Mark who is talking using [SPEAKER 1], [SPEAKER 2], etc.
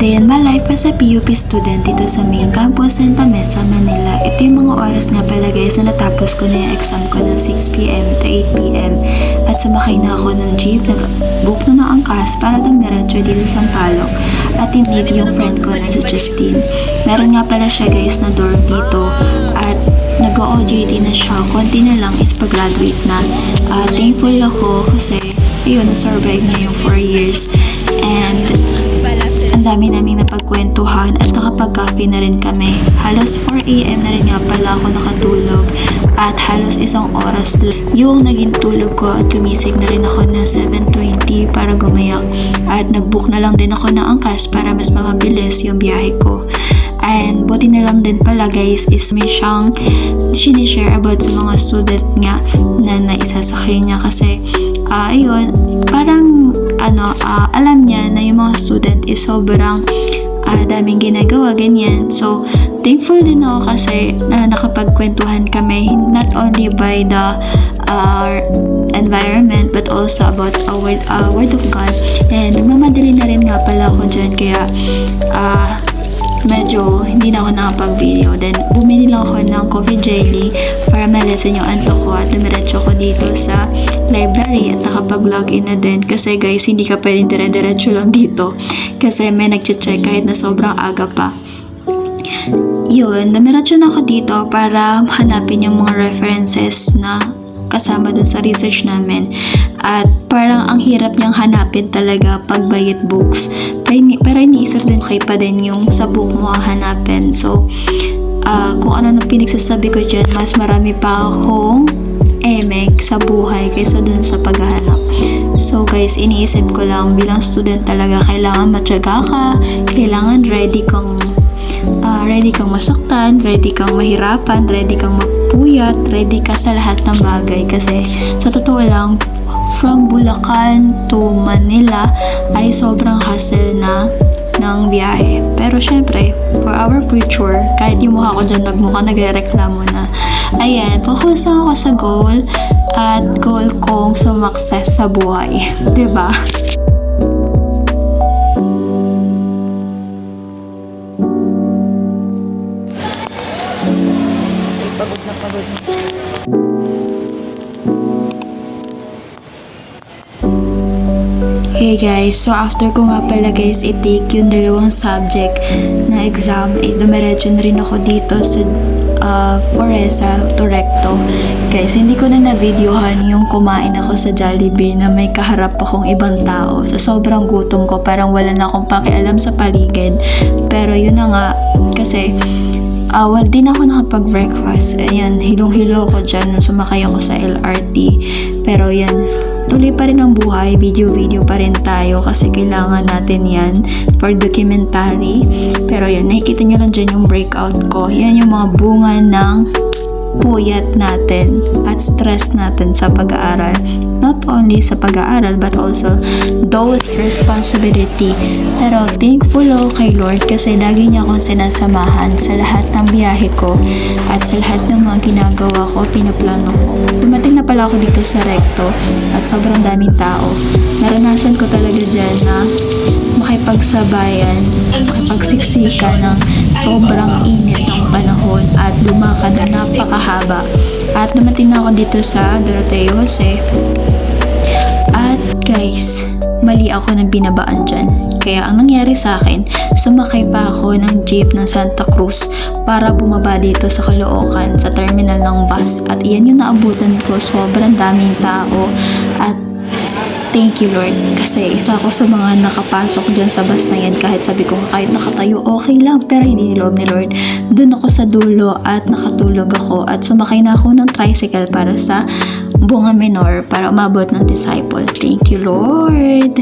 [SPEAKER 1] Day in my life as a PUP student dito sa main campus Santa Mesa, Manila. Ito yung mga oras nga pala guys na natapos ko na yung exam ko ng 6pm to 8pm at sumakay na ako ng jeep, nag-book na ng angkas para dumiretso dito sa Sampaloc at i-meet yung friend ko na si Justine. Meron nga pala siya guys na dorm dito at nag-OJT na siya, konti na lang is pag-graduate na. Thankful ako kasi yun, na-survive na yung 4 years and ang dami naming napagkwentuhan at nakapag-coffee na rin kami. Halos 4am na rin nga pala ako nakatulog at halos isang oras yung naging tulog ko at gumising na rin ako ng 7:20 para gumayak at nag-book na lang din ako ng angkas para mas mapabilis yung biyahe ko. And buti na lang din pala guys is may siyang sinishare about sa mga student nga na naisasakay niya kasi ayun, parang alam niya na yung mga student is sobrang daming ginagawa, ganyan. So, thankful din ako kasi nakapagkwentuhan kami not only by the environment but also about word of God. And mamadali na rin nga pala ako dyan kaya medyo hindi na ako nakapag-video. Then, bumili lang ako ng coffee jelly para malasan yung antok ko at dumiretso ko dito sa library at nakapag-login na din. Kasi guys, hindi ka pwedeng dire-diretso lang dito kasi may nag-check kahit na sobrang aga pa. Yun, dumiretso na ako dito para hanapin yung mga references na kasama dun sa research namin. At parang ang hirap niyang hanapin talaga pag bayit books. Pero iniisip din okay pa din yung sa book mo ang hanapin. So, kung ano nang pinagsasabi ko dyan, mas marami pa akong emek sa buhay kaysa dun sa paghahanap. So guys, iniisip ko lang bilang student talaga kailangan matyaga ka, kailangan ready kang masaktan, ready kang mahirapan, ready kang mapuyat, ready ka sa lahat ng bagay kasi sa totoo lang from Bulacan to Manila ay sobrang hassle na ng biyahe. Pero syempre, for our future, kahit yung mukha ko dyan nagre-reklamo na. Ayan, focus lang ako sa goal at goal kong sumakses sa buhay. Diba? Pagod na. Hey guys, so after ko nga pala guys i-take yung dalawang subject na exam, dumiretso na rin ako dito sa Foresa to Recto. Guys, hindi ko na na-videohan yung kumain ako sa Jollibee na may kaharap akong ibang tao. Sa sobrang gutom ko, parang wala na akong pakialam sa paligid. Pero yun na nga, kasi di na ako nakapag-breakfast. Ayan, hilong-hilo ako dyan nung sumakay ako sa LRT. Pero yan, tuloy pa rin ang buhay, video pa rin tayo kasi kailangan natin yan for documentary. Pero yan, nakikita nyo lang dyan yung breakout ko. Yan yung mga bunga ng puyat natin at stress natin sa pag-aaral. Not only sa pag-aaral but also those responsibility. Pero thankful ako kay Lord kasi lagi niya akong sinasamahan sa lahat ng biyahe ko at sa lahat ng mga ginagawa ko, pinaplano ko. Dumating na pala ako dito sa Recto at sobrang daming tao. Naranasan ko talaga dyan na makipagsabayan, makipagsiksika ng sobrang init ng panahon at lumakad na napakahaba. At dumating na ako dito sa Doroteo Jose. At guys, mali ako ng binabaan dyan. Kaya ang nangyari sa akin, sumakay pa ako ng jeep ng Santa Cruz para bumaba dito sa Caloocan sa terminal ng bus. At iyan yung naabutan ko, sobrang daming tao. At thank you Lord kasi isa ako sa mga nakapasok dyan sa bus na yan. Kahit sabi ko kahit nakatayo okay lang, pero hindi niloob ni Lord. Doon ako sa dulo at nakatulog ako at sumakay na ako ng tricycle para sa Bunga Menor para umabot ng disciple. Thank you Lord.